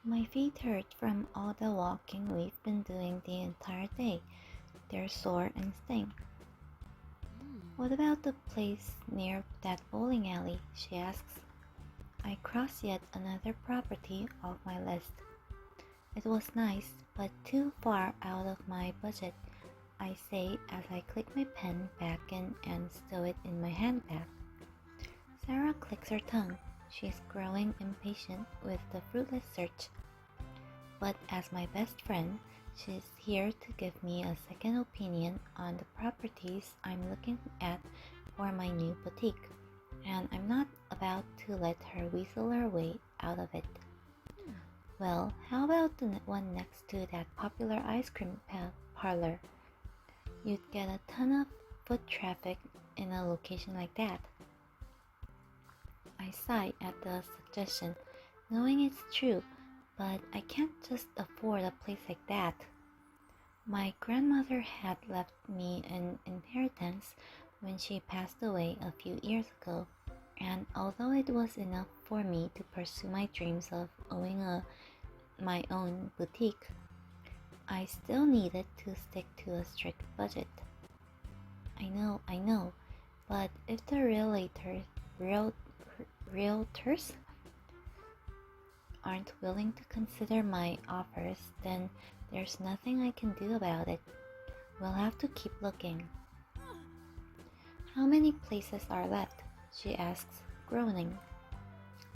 My feet hurt from all the walking we've been doing the entire day. They're sore and sting. What about the place near that bowling alley? She asks. I cross yet another property off my list. It was nice, but too far out of my budget, I say as I click my pen back in and stow it in my handbag. Sarah clicks her tongue. She's growing impatient with the fruitless search. But as my best friend, she's here to give me a second opinion on the properties I'm looking at for my new boutique, and I'm not about to let her weasel her way out of it. Well, how about the one next to that popular ice cream parlor? You'd get a ton of foot traffic in a location like that. I sigh at the suggestion, knowing it's true, but I can't just afford a place like that. My grandmother had left me an inheritance when she passed away a few years ago, and although it was enough for me to pursue my dreams of owning my own boutique, I still needed to stick to a strict budget. I know, but if the realtors aren't willing to consider my offers, then there's nothing I can do about it. We'll have to keep looking. How many places are left? She asks, groaning.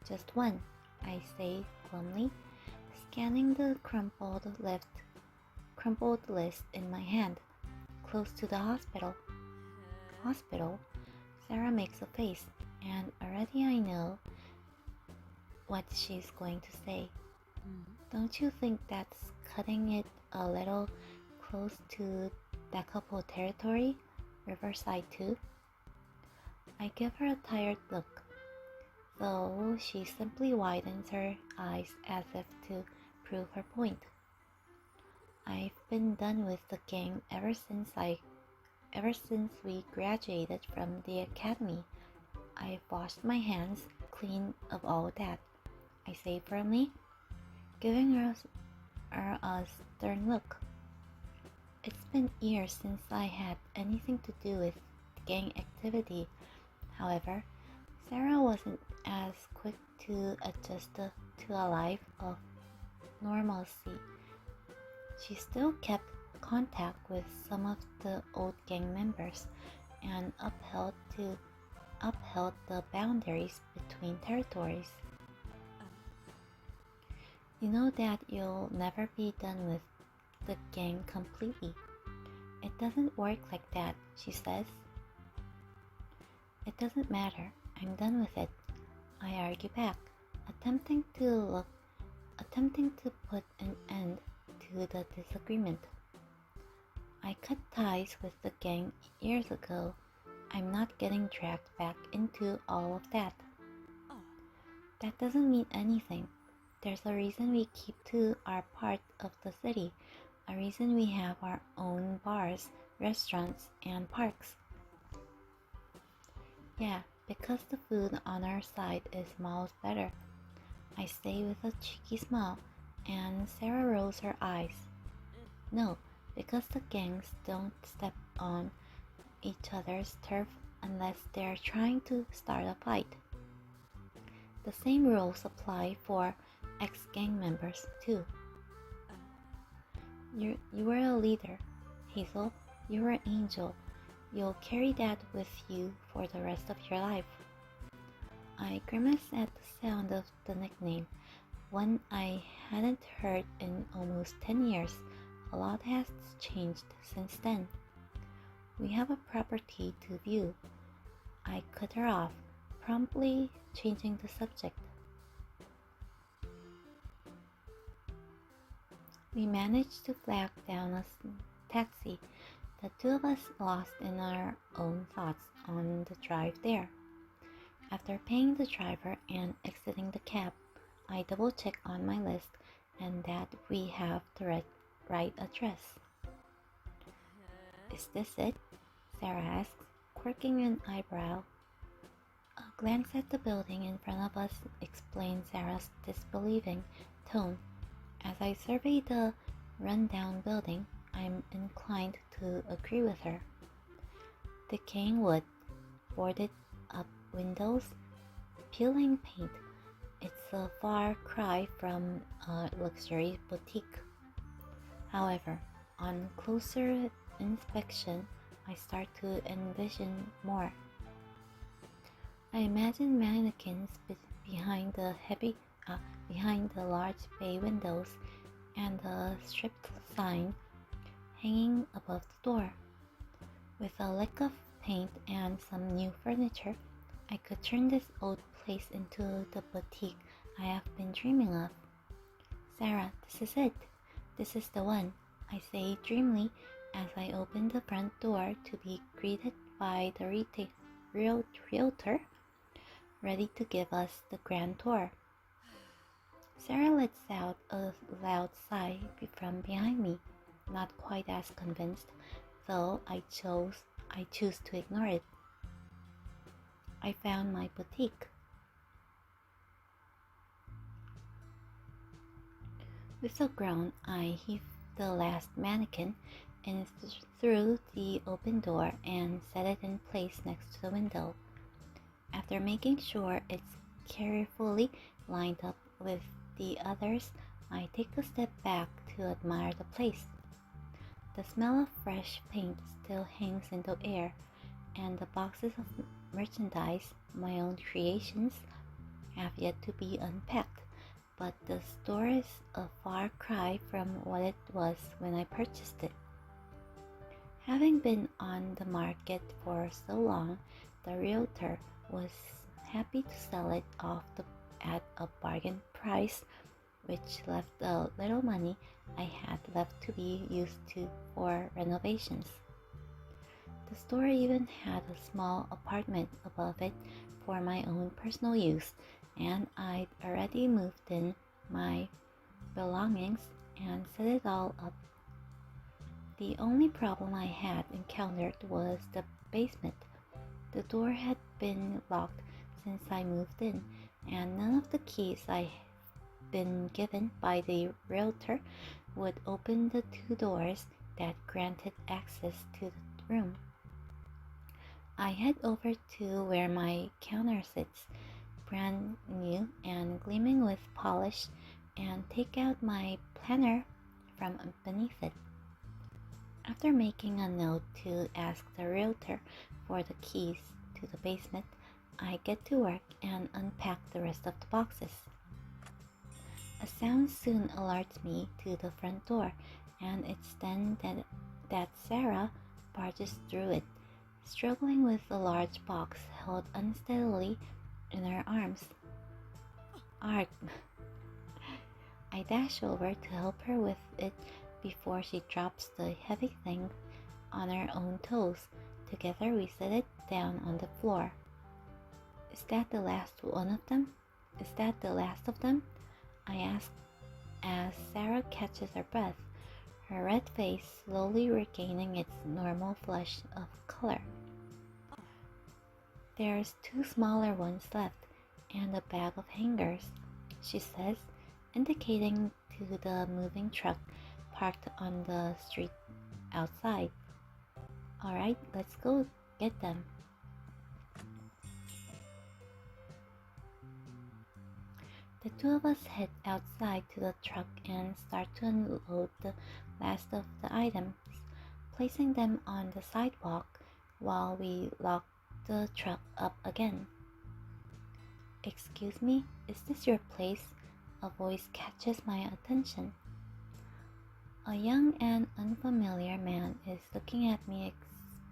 Just one, I say glumly, scanning the crumpled list in my hand, close to the hospital. Hospital? Sarah makes a face, and already I know what she's going to say. Don't you think that's cutting it a little close to Decapo territory? Riverside too? I give her a tired look, though she simply widens her eyes as if to prove her point. I've been done with the gang ever since we graduated from the academy. I've washed my hands clean of all that, I say firmly, giving her a stern look. It's been years since I had anything to do with gang activity. However, Sarah wasn't as quick to adjust to a life of normalcy. She still kept contact with some of the old gang members and upheld the boundaries between territories. You know that you'll never be done with the gang completely. It doesn't work like that, she says. It doesn't matter. I'm done with it, I argue back, attempting to put an end to the disagreement. I cut ties with the gang years ago. I'm not getting dragged back into all of that. That doesn't mean anything. There's a reason we keep to our part of the city, a reason we have our own bars, restaurants, and parks. Yeah, because the food on our side is miles better. I say with a cheeky smile, and Sarah rolls her eyes. No, because the gangs don't step on each other's turf unless they're trying to start a fight. The same rules apply for ex-gang members too. You were a leader, Hazel. You were an angel. You'll carry that with you for the rest of your life. I grimace at the sound of the nickname, one I hadn't heard in almost 10 years. A lot has changed since then. We have a property to view. I cut her off, promptly changing the subject. We managed to flag down a taxi, the two of us lost in our own thoughts on the drive there. After paying the driver and exiting the cab, I double-check on my list and that we have the right address. Is this it? Sarah asks, quirking an eyebrow. A glance at the building in front of us explains Sarah's disbelieving tone. As I survey the rundown building, I'm inclined to agree with her. Decaying wood, boarded up windows, peeling paint. It's a far cry from a luxury boutique. However, on closer inspection, I start to envision more. I imagine mannequins behind the large bay windows and the stripped sign hanging above the door. With a lick of paint and some new furniture, I could turn this old place into the boutique I have been dreaming of. Sarah, this is it. This is the one, I say dreamily as I open the front door to be greeted by the realtor, ready to give us the grand tour. Sarah lets out a loud sigh from behind me, not quite as convinced, though I choose to ignore it. I found my boutique. With a groan, I heave the last mannequin in through the open door and set it in place next to the window. After making sure it's carefully lined up with the others, I take a step back to admire the place. The smell of fresh paint still hangs in the air, and the boxes of merchandise, my own creations, have yet to be unpacked, but the store is a far cry from what it was when I purchased it. Having been on the market for so long, the realtor was happy to sell it off at a bargain price, which left the little money I had left to be used for renovations. The store even had a small apartment above it for my own personal use, and I'd already moved in my belongings and set it all up. The only problem I had encountered was the basement. The door had been locked since I moved in, and none of the keys I'd been given by the realtor would open the two doors that granted access to the room. I head over to where my counter sits, brand new and gleaming with polish, and take out my planner from beneath it. After making a note to ask the realtor for the keys to the basement, I get to work and unpack the rest of the boxes. A sound soon alerts me to the front door, and it's then that Sarah barges through it, struggling with a large box held unsteadily in her arms. Arg! I dash over to help her with it before she drops the heavy thing on her own toes. Together we set it down on the floor. Is that the last one of them? Is that the last of them? I ask as Sarah catches her breath, her red face slowly regaining its normal flush of color. There's 2 smaller ones left and a bag of hangers, she says, indicating to the moving truck parked on the street outside. All right, let's go get them. The two of us head outside to the truck and start to unload the last of the items, placing them on the sidewalk while we lock the truck up again. Excuse me, is this your place? A voice catches my attention. A young and unfamiliar man is looking at me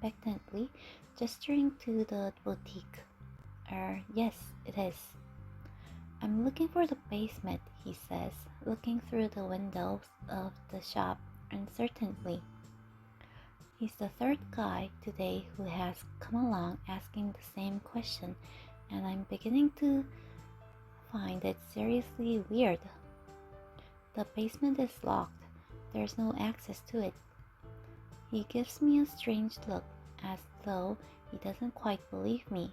expectantly, gesturing to the boutique. Yes, it is. I'm looking for the basement, he says, looking through the windows of the shop uncertainly. He's the third guy today who has come along asking the same question, and I'm beginning to find it seriously weird. The basement is locked. There's no access to it. He gives me a strange look, as though he doesn't quite believe me,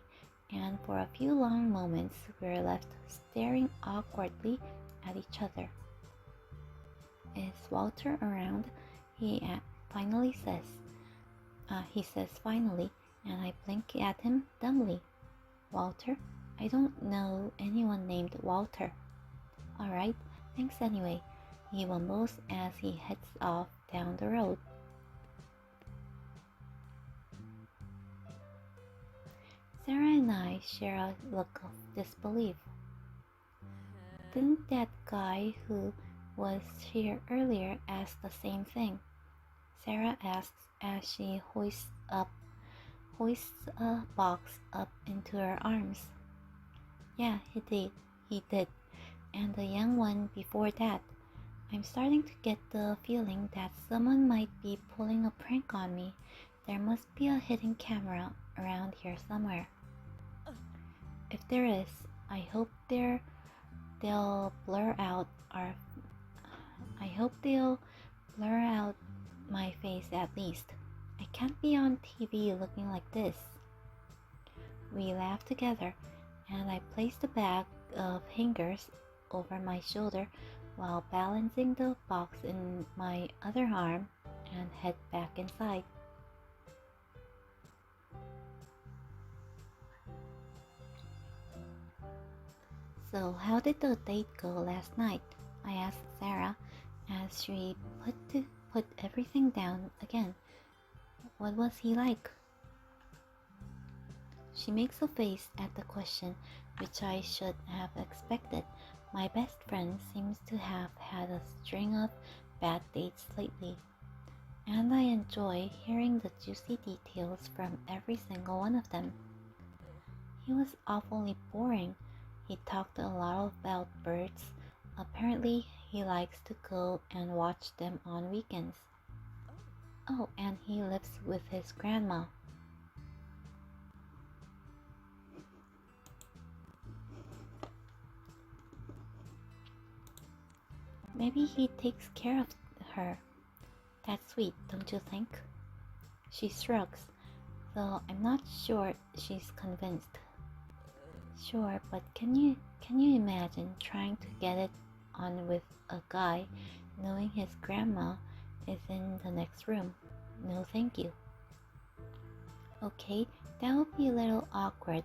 and for a few long moments we're left staring awkwardly at each other. Is Walter around? Finally says. He says finally, and I blink at him dumbly. Walter? I don't know anyone named Walter. Alright, thanks anyway, he mumbles as he heads off down the road. Sarah and I share a look of disbelief. Didn't that guy who was here earlier ask the same thing? Sarah asks as she hoists a box up into her arms. Yeah, he did. And the young one before that. I'm starting to get the feeling that someone might be pulling a prank on me. There must be a hidden camera around here somewhere. If there is, I hope they'll blur out my face at least. I can't be on TV looking like this. We laugh together, and I place the bag of hangers over my shoulder while balancing the box in my other arm and head back inside. So how did the date go last night? I asked Sarah as she put everything down again. What was he like? She makes a face at the question, which I should have expected. My best friend seems to have had a string of bad dates lately, and I enjoy hearing the juicy details from every single one of them. He was awfully boring. He talked a lot about birds. Apparently, he likes to go and watch them on weekends. Oh, and he lives with his grandma. Maybe he takes care of her. That's sweet, don't you think? She shrugs, though I'm not sure she's convinced. Sure, but can you imagine trying to get it on with a guy knowing his grandma is in the next room? No thank you. Okay, that would be a little awkward,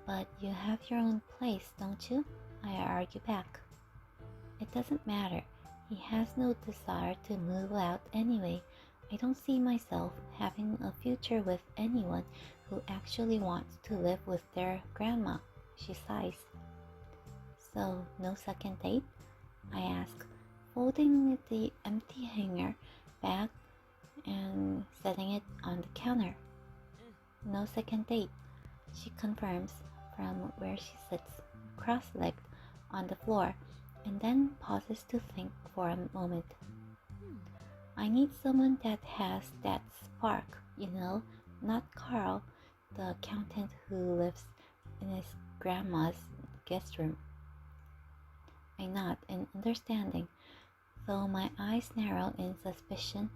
but you have your own place, don't you? I argue back. It doesn't matter. He has no desire to move out anyway. I don't see myself having a future with anyone who actually wants to live with their grandma. She sighs. So, no second date? I ask, folding the empty hanger back and setting it on the counter. No second date, she confirms from where she sits, cross-legged on the floor, and then pauses to think for a moment. I need someone that has that spark, not Carl, the accountant who lives in his grandma's guest room. I nod in understanding, though my eyes narrow in suspicion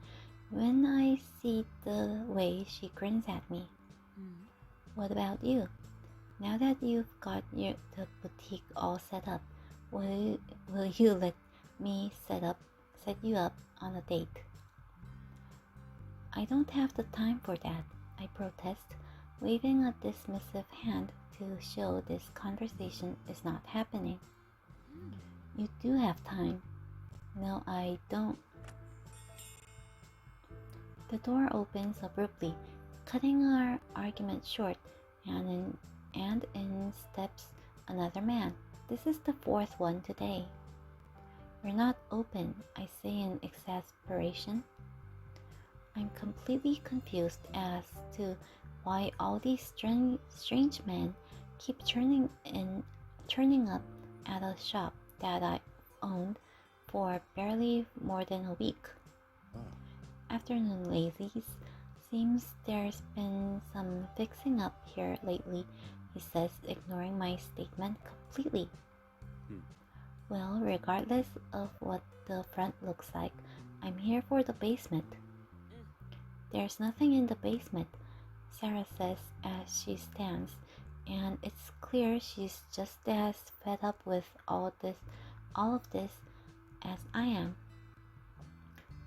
when I see the way she grins at me. What about you? Now that you've got the boutique all set up, will you let me set you up on a date? I don't have the time for that, I protest, waving a dismissive hand to show this conversation is not happening. You do have time. No, I don't. The door opens abruptly, cutting our argument short, and in steps another man. This is the fourth one today. We're not open, I say in exasperation. I'm completely confused as to why all these strange men keep turning up at a shop that I owned for barely more than a week. Afternoon lazies. Seems there's been some fixing up here lately, he says, ignoring my statement completely. Well, regardless of what the front looks like, I'm here for the basement. There's nothing in the basement, Sarah says as she stands, and it's clear she's just as fed up with all of this as I am.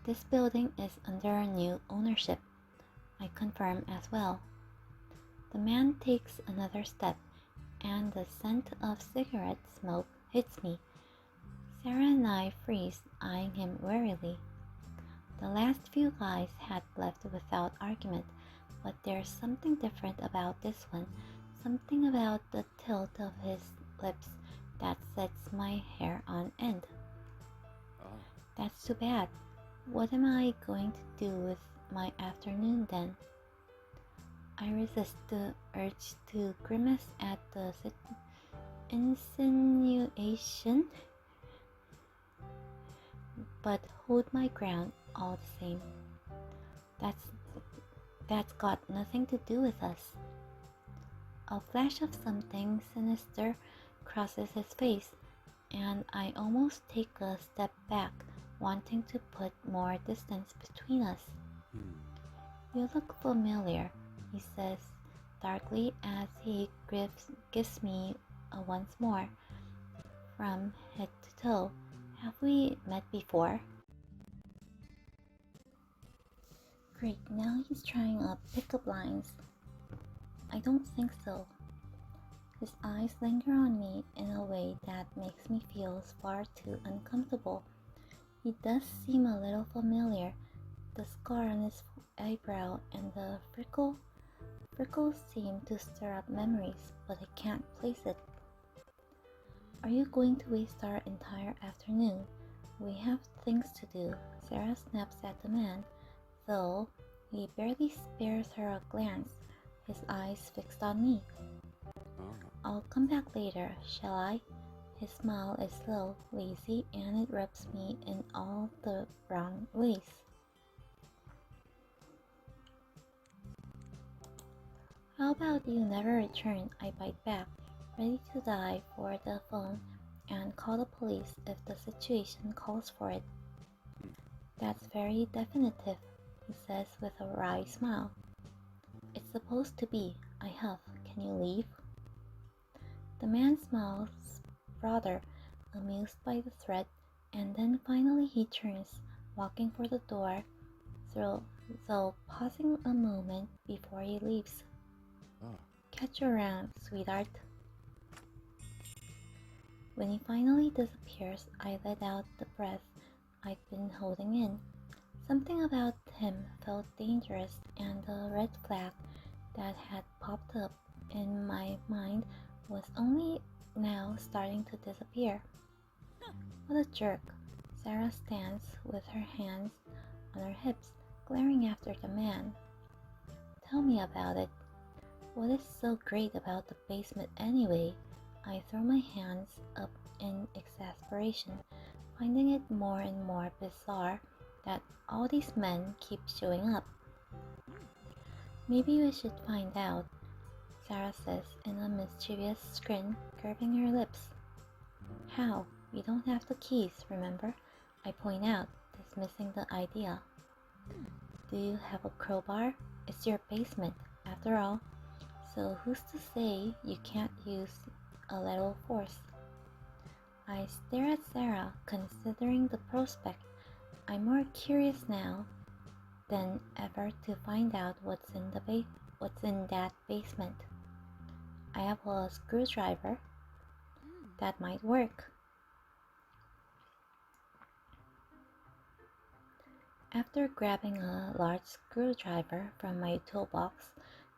This building is under new ownership, I confirm as well. The man takes another step, and the scent of cigarette smoke hits me. Sarah and I freeze, eyeing him warily. The last few guys had left without argument, but there's something different about this one, something about the tilt of his lips that sets my hair on end. Oh. That's too bad. What am I going to do with my afternoon then? I resist the urge to grimace at the insinuation, but hold my ground all the same. That's got nothing to do with us. A flash of something sinister crosses his face, and I almost take a step back, wanting to put more distance between us. You look familiar, he says darkly as he gives me a once more, from head to toe. Have we met before? Great, now he's trying up pickup lines. I don't think so. His eyes linger on me in a way that makes me feel far too uncomfortable. He does seem a little familiar. The scar on his eyebrow and the freckles seem to stir up memories, but I can't place it. Are you going to waste our entire afternoon? We have things to do. Sarah snaps at the man, though he barely spares her a glance, his eyes fixed on me. I'll come back later, shall I? His smile is slow, lazy, and it rubs me in all the wrong ways. How about you never return? I bite back, ready to dive for the phone and call the police if the situation calls for it. That's very definitive, he says with a wry smile. It's supposed to be. I huff. Can you leave? The man smiles broader, amused by the threat, and then finally he turns, walking for the door, though pausing a moment before he leaves. Catch you around, sweetheart. When he finally disappears, I let out the breath I'd been holding in. Something about him felt dangerous, and the red flag that had popped up in my mind was only now starting to disappear. What a jerk. Sarah stands with her hands on her hips, glaring after the man. Tell me about it. What is so great about the basement anyway? I throw my hands up in exasperation, finding it more and more bizarre that all these men keep showing up. Maybe we should find out, Sarah says in a mischievous grin, curving her lips. How? We don't have the keys, remember? I point out, dismissing the idea. Do you have a crowbar? It's your basement, after all. So who's to say you can't use a little force? I stare at Sarah, considering the prospect. I'm more curious now than ever to find out what's in that basement. I have a screwdriver. That might work. After grabbing a large screwdriver from my toolbox,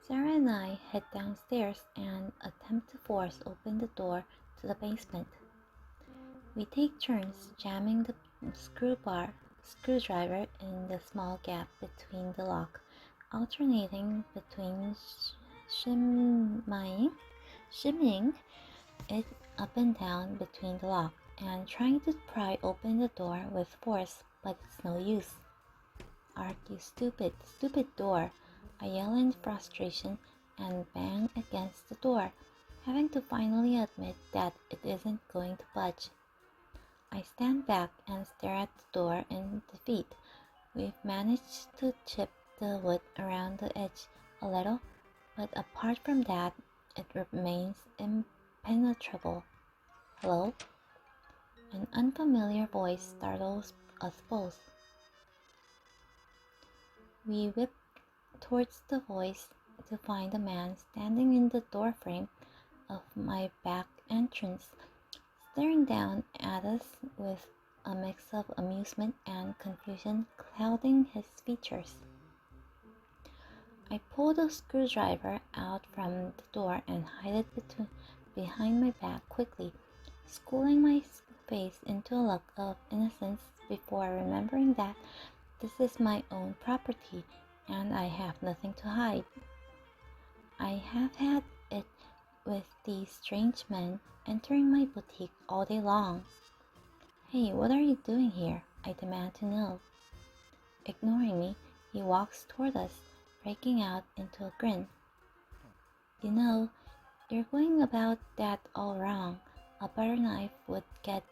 Sarah and I head downstairs and attempt to force open the door to the basement. We take turns jamming the screwdriver in the small gap between the lock, alternating between shimmying it up and down between the lock and trying to pry open the door with force, but it's no use. Art, you stupid door, I yell in frustration and bang against the door, having to finally admit that it isn't going to budge. I stand back and stare at the door in defeat. We've managed to chip the wood around the edge a little, but apart from that, it remains impenetrable. Hello? An unfamiliar voice startles us both. We whip towards the voice to find a man standing in the doorframe of my back entrance, staring down at us with a mix of amusement and confusion clouding his features. I pull the screwdriver out from the door and hide it behind my back quickly, schooling my face into a look of innocence before remembering that this is my own property and I have nothing to hide. I have had it with these strange men entering my boutique all day long. Hey, what are you doing here? I demand to know. Ignoring me, he walks toward us, breaking out into a grin. You know, you're going about that all wrong. A butter knife would get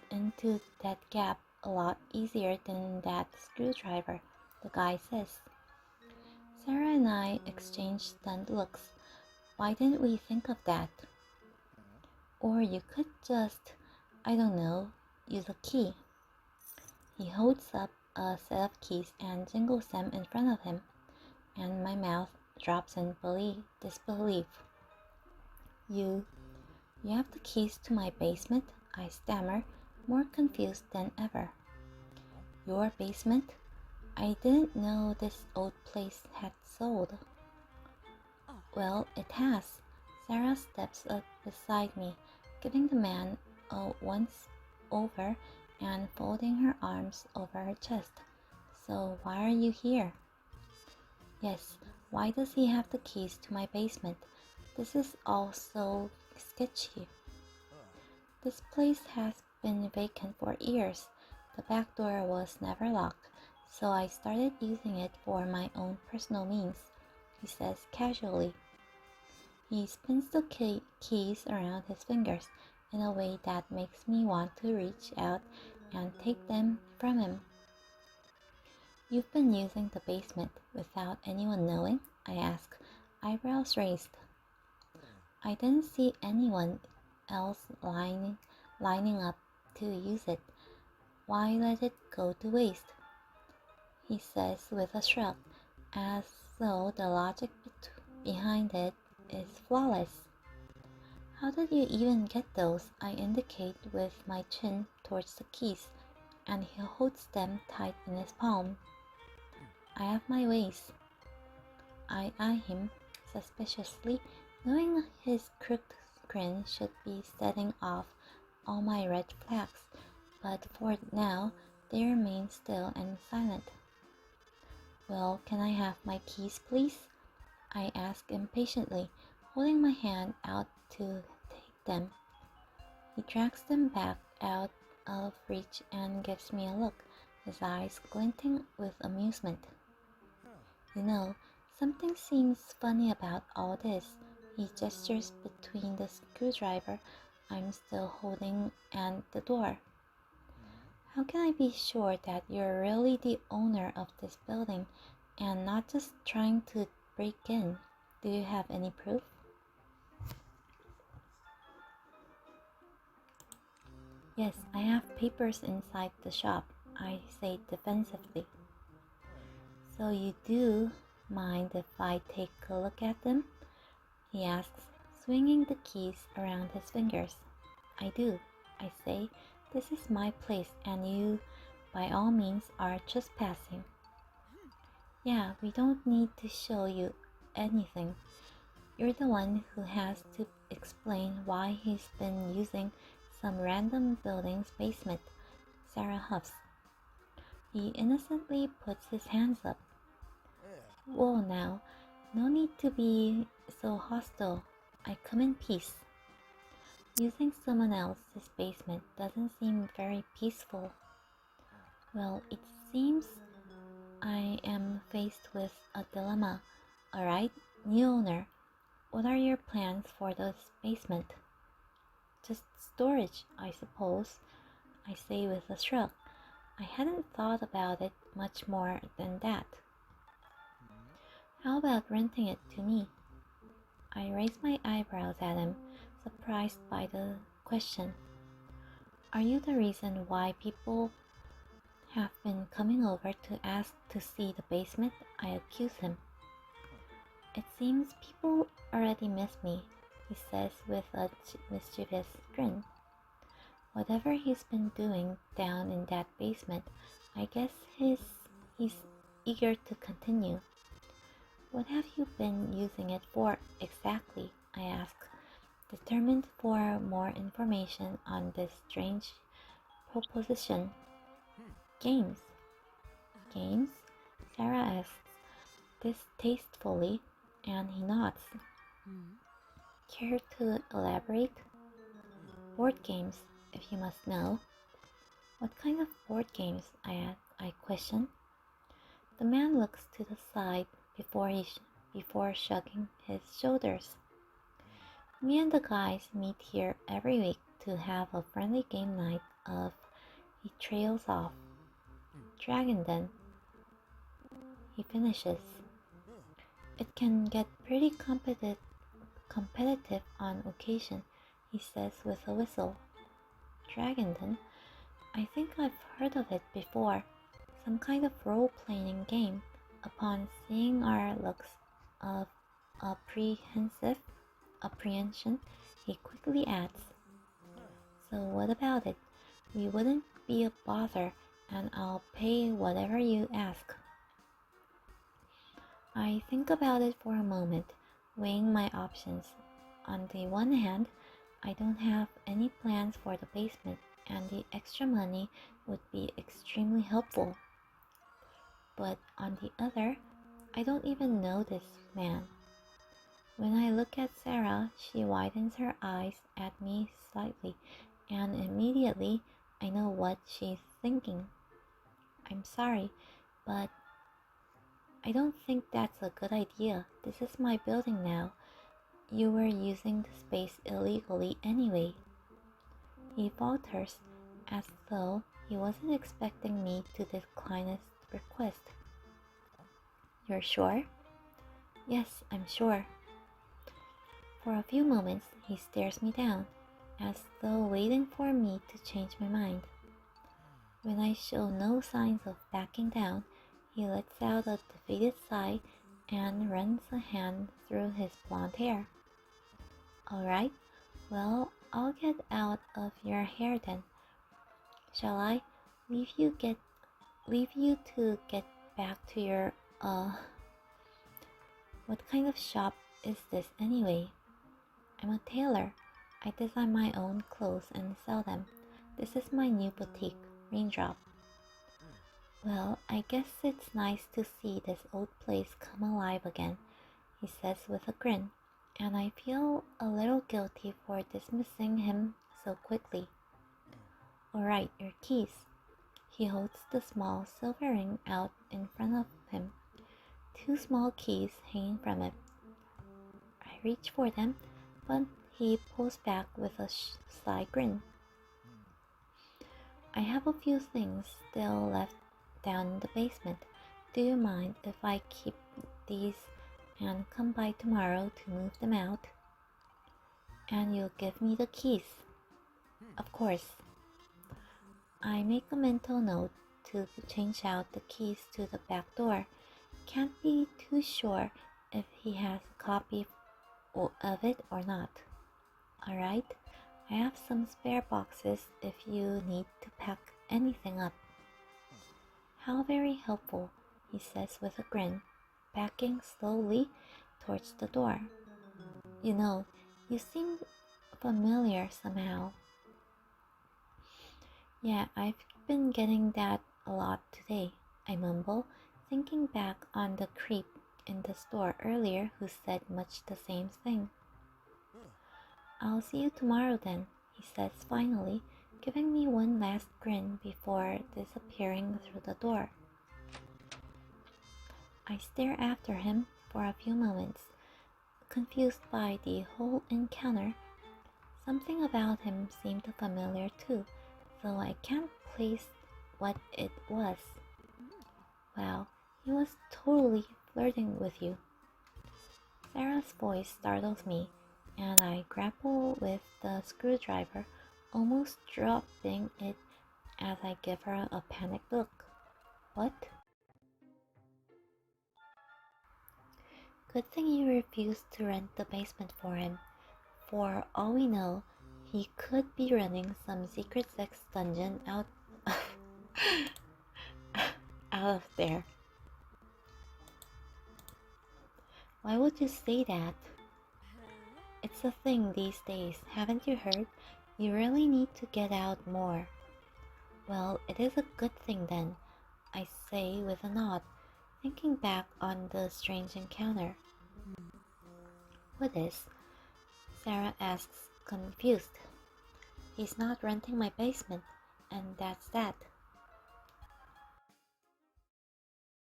into that gap a lot easier than that screwdriver, the guy says. Sarah and I exchange stunned looks. Why didn't we think of that? Or you could just, I don't know, use a key. He holds up a set of keys and jingles them in front of him, and my mouth drops in disbelief. You have the keys to my basement? I stammer, more confused than ever. Your basement? I didn't know this old place had sold. Well, it has. Sarah steps up beside me, giving the man a once over and folding her arms over her chest. So why are you here? Yes, why does he have the keys to my basement? This is all so sketchy. This place has been vacant for years. The back door was never locked, so I started using it for my own personal means, he says casually. He spins the keys around his fingers in a way that makes me want to reach out and take them from him. You've been using the basement without anyone knowing? I ask, eyebrows raised. I didn't see anyone else lining up to use it. Why let it go to waste? He says with a shrug, as though the logic behind it is flawless. How did you even get those? I indicate with my chin towards the keys, and he holds them tight in his palm. I have my ways. I eye him suspiciously, knowing his crooked grin should be setting off all my red flags, but for now they remain still and silent. Well, can I have my keys, please? I ask impatiently, holding my hand out to take them. He drags them back out of reach and gives me a look, his eyes glinting with amusement. You know, something seems funny about all this. He gestures between the screwdriver I'm still holding and the door. How can I be sure that you're really the owner of this building and not just trying to break in? Do you have any proof? Yes, I have papers inside the shop, I say defensively. So you do mind if I take a look at them? He asks, swinging the keys around his fingers. I do, I say. This is my place and you, by all means, are trespassing. Yeah, we don't need to show you anything. You're the one who has to explain why he's been using some random building's basement, Sarah huffs. He innocently puts his hands up. Whoa now, no need to be so hostile. I come in peace. Using someone else's basement doesn't seem very peaceful. Well, it seems I am faced with a dilemma. Alright, new owner, what are your plans for this basement? Just storage, I suppose, I say with a shrug. I hadn't thought about it much more than that. How about renting it to me? I raise my eyebrows at him, surprised by the question. Are you the reason why people have been coming over to ask to see the basement, I accuse him. It seems people already miss me, he says with a mischievous grin. Whatever he's been doing down in that basement, I guess he's eager to continue. What have you been using it for exactly? I ask, determined for more information on this strange proposition. Games. Games? Sarah asks distastefully, and he nods. Care to elaborate? Board games, if you must know. What kind of board games? I question. The man looks to the side before shrugging his shoulders. Me and the guys meet here every week to have a friendly game night of. He trails off. Dragon Den. He finishes. It can get pretty competitive on occasion, he says with a whistle. Dragon Den? I think I've heard of it before. Some kind of role-playing game. Upon seeing our looks of apprehension, he quickly adds, so what about it? We wouldn't be a bother, and I'll pay whatever you ask. I think about it for a moment, weighing my options. On the one hand, I don't have any plans for the basement, and the extra money would be extremely helpful. But on the other, I don't even know this man. When I look at Sarah, she widens her eyes at me slightly, and immediately I know what she's thinking. I'm sorry, but I don't think that's a good idea. This is my building now. You were using the space illegally anyway. He falters, as though he wasn't expecting me to decline his request. You're sure? Yes, I'm sure. For a few moments, he stares me down, as though waiting for me to change my mind. When I show no signs of backing down, he lets out a defeated sigh and runs a hand through his blonde hair. All right, well, I'll get out of your hair then. Shall I leave you to get back to your What kind of shop is this anyway? I'm a tailor. I design my own clothes and sell them. This is my new boutique, Raindrop. Well, I guess it's nice to see this old place come alive again, he says with a grin, and I feel a little guilty for dismissing him so quickly. Alright, your keys. He holds the small silver ring out in front of him. 2 small keys hanging from it. I reach for them, but he pulls back with a sly grin. I have a few things still left down in the basement. Do you mind if I keep these and come by tomorrow to move them out? And you'll give me the keys? Of course. I make a mental note to change out the keys to the back door. Can't be too sure if he has a copy of it or not. Alright, I have some spare boxes if you need to pack anything up. How very helpful, he says with a grin, backing slowly towards the door. You know, you seem familiar somehow. Yeah, I've been getting that a lot today, I mumble, thinking back on the creep in the store earlier who said much the same thing. I'll see you tomorrow then, he says finally, giving me one last grin before disappearing through the door. I stare after him for a few moments, confused by the whole encounter. Something about him seemed familiar too, though I can't place what it was. Wow, he was totally flirting with you. Sarah's voice startles me, and I grapple with the screwdriver, almost dropping it as I give her a panicked look. What? Good thing you refused to rent the basement for him. For all we know, he could be running some secret sex dungeon out of there. Why would you say that? It's a thing these days, haven't you heard? You really need to get out more. Well, it is a good thing then, I say with a nod, thinking back on the strange encounter. What is? Sarah asks, confused. He's not renting my basement, and that's that.